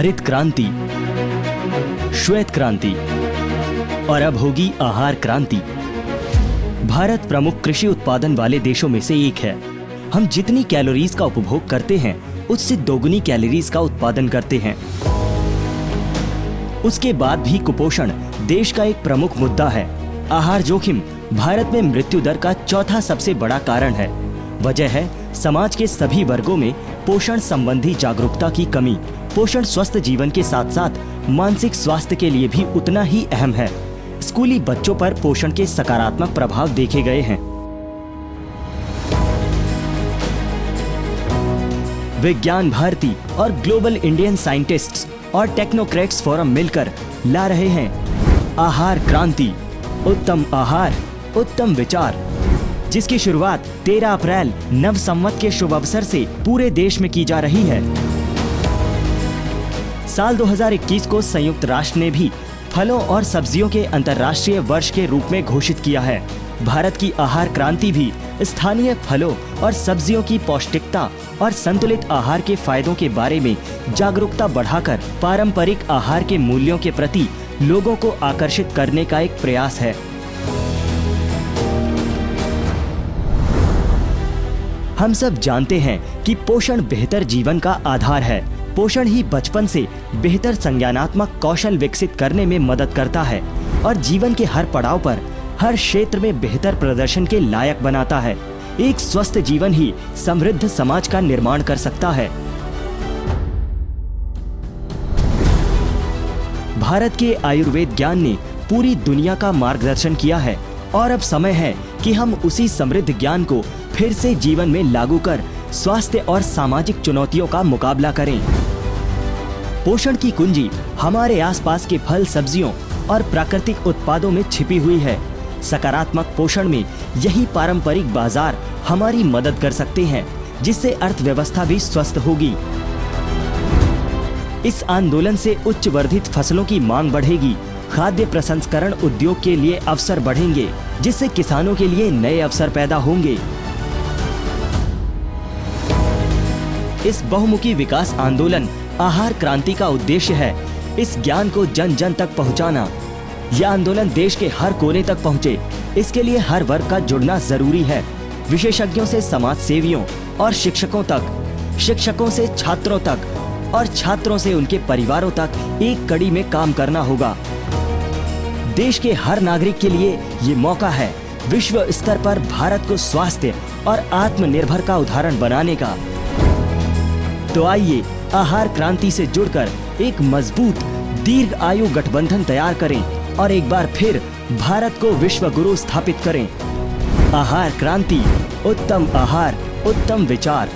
हरित क्रांति, श्वेत क्रांति और अब होगी आहार क्रांति। भारत प्रमुख कृषि उत्पादन वाले देशों में से एक है। हम जितनी कैलोरीज का उपभोग करते हैं उससे दोगुनी कैलोरीज का उत्पादन करते हैं। उसके बाद भी कुपोषण देश का एक प्रमुख मुद्दा है। आहार जोखिम भारत में मृत्यु दर का चौथा सबसे बड़ा कारण है। वजह है समाज के सभी वर्गों में पोषण संबंधी जागरूकता की कमी। पोषण स्वस्थ जीवन के साथ साथ मानसिक स्वास्थ्य के लिए भी उतना ही अहम है। स्कूली बच्चों पर पोषण के सकारात्मक प्रभाव देखे गए हैं। विज्ञान भारती और ग्लोबल इंडियन साइंटिस्ट्स और टेक्नोक्रेट्स फोरम मिलकर ला रहे हैं आहार क्रांति, उत्तम आहार उत्तम विचार, जिसकी शुरुआत 13 अप्रैल नव संवत के शुभ अवसर से पूरे देश में की जा रही है। साल 2021 को संयुक्त राष्ट्र ने भी फलों और सब्जियों के अंतर्राष्ट्रीय वर्ष के रूप में घोषित किया है। भारत की आहार क्रांति भी स्थानीय फलों और सब्जियों की पौष्टिकता और संतुलित आहार के फायदों के बारे में जागरूकता बढ़ाकर पारंपरिक आहार के मूल्यों के प्रति लोगों को आकर्षित करने का एक प्रयास है। हम सब जानते हैं कि पोषण बेहतर जीवन का आधार है। पोषण ही बचपन से बेहतर संज्ञानात्मक कौशल विकसित करने में मदद करता है और जीवन के हर पड़ाव पर हर क्षेत्र में बेहतर प्रदर्शन के लायक बनाता है। एक स्वस्थ जीवन ही समृद्ध समाज का निर्माण कर सकता है। भारत के आयुर्वेद ज्ञान ने पूरी दुनिया का मार्गदर्शन किया है और अब समय है कि हम उसी समृद्ध ज्ञान को फिर से जीवन में लागू कर स्वास्थ्य और सामाजिक चुनौतियों का मुकाबला करें। पोषण की कुंजी हमारे आसपास के फल, सब्जियों और प्राकृतिक उत्पादों में छिपी हुई है। सकारात्मक पोषण में यही पारंपरिक बाजार हमारी मदद कर सकते हैं, जिससे अर्थव्यवस्था भी स्वस्थ होगी। इस आंदोलन से उच्च वर्धित फसलों की मांग बढ़ेगी, खाद्य प्रसंस्करण उद्योग के लिए अवसर बढ़ेंगे, जिससे किसानों के लिए नए अवसर पैदा होंगे। इस बहुमुखी विकास आंदोलन आहार क्रांति का उद्देश्य है इस ज्ञान को जन जन तक पहुंचाना। यह आंदोलन देश के हर कोने तक पहुंचे, इसके लिए हर वर्ग का जुड़ना जरूरी है। विशेषज्ञों से समाज सेवियों और शिक्षकों तक, शिक्षकों से छात्रों तक और छात्रों से उनके परिवारों तक एक कड़ी में काम करना होगा। देश के हर नागरिक के लिए ये मौका है विश्व स्तर पर भारत को स्वास्थ्य और आत्मनिर्भर का उदाहरण बनाने का। तो आइए आहार क्रांति से जुड़कर एक मजबूत दीर्घ आयु गठबंधन तैयार करें और एक बार फिर भारत को विश्व गुरु स्थापित करें। आहार क्रांति, उत्तम आहार उत्तम विचार।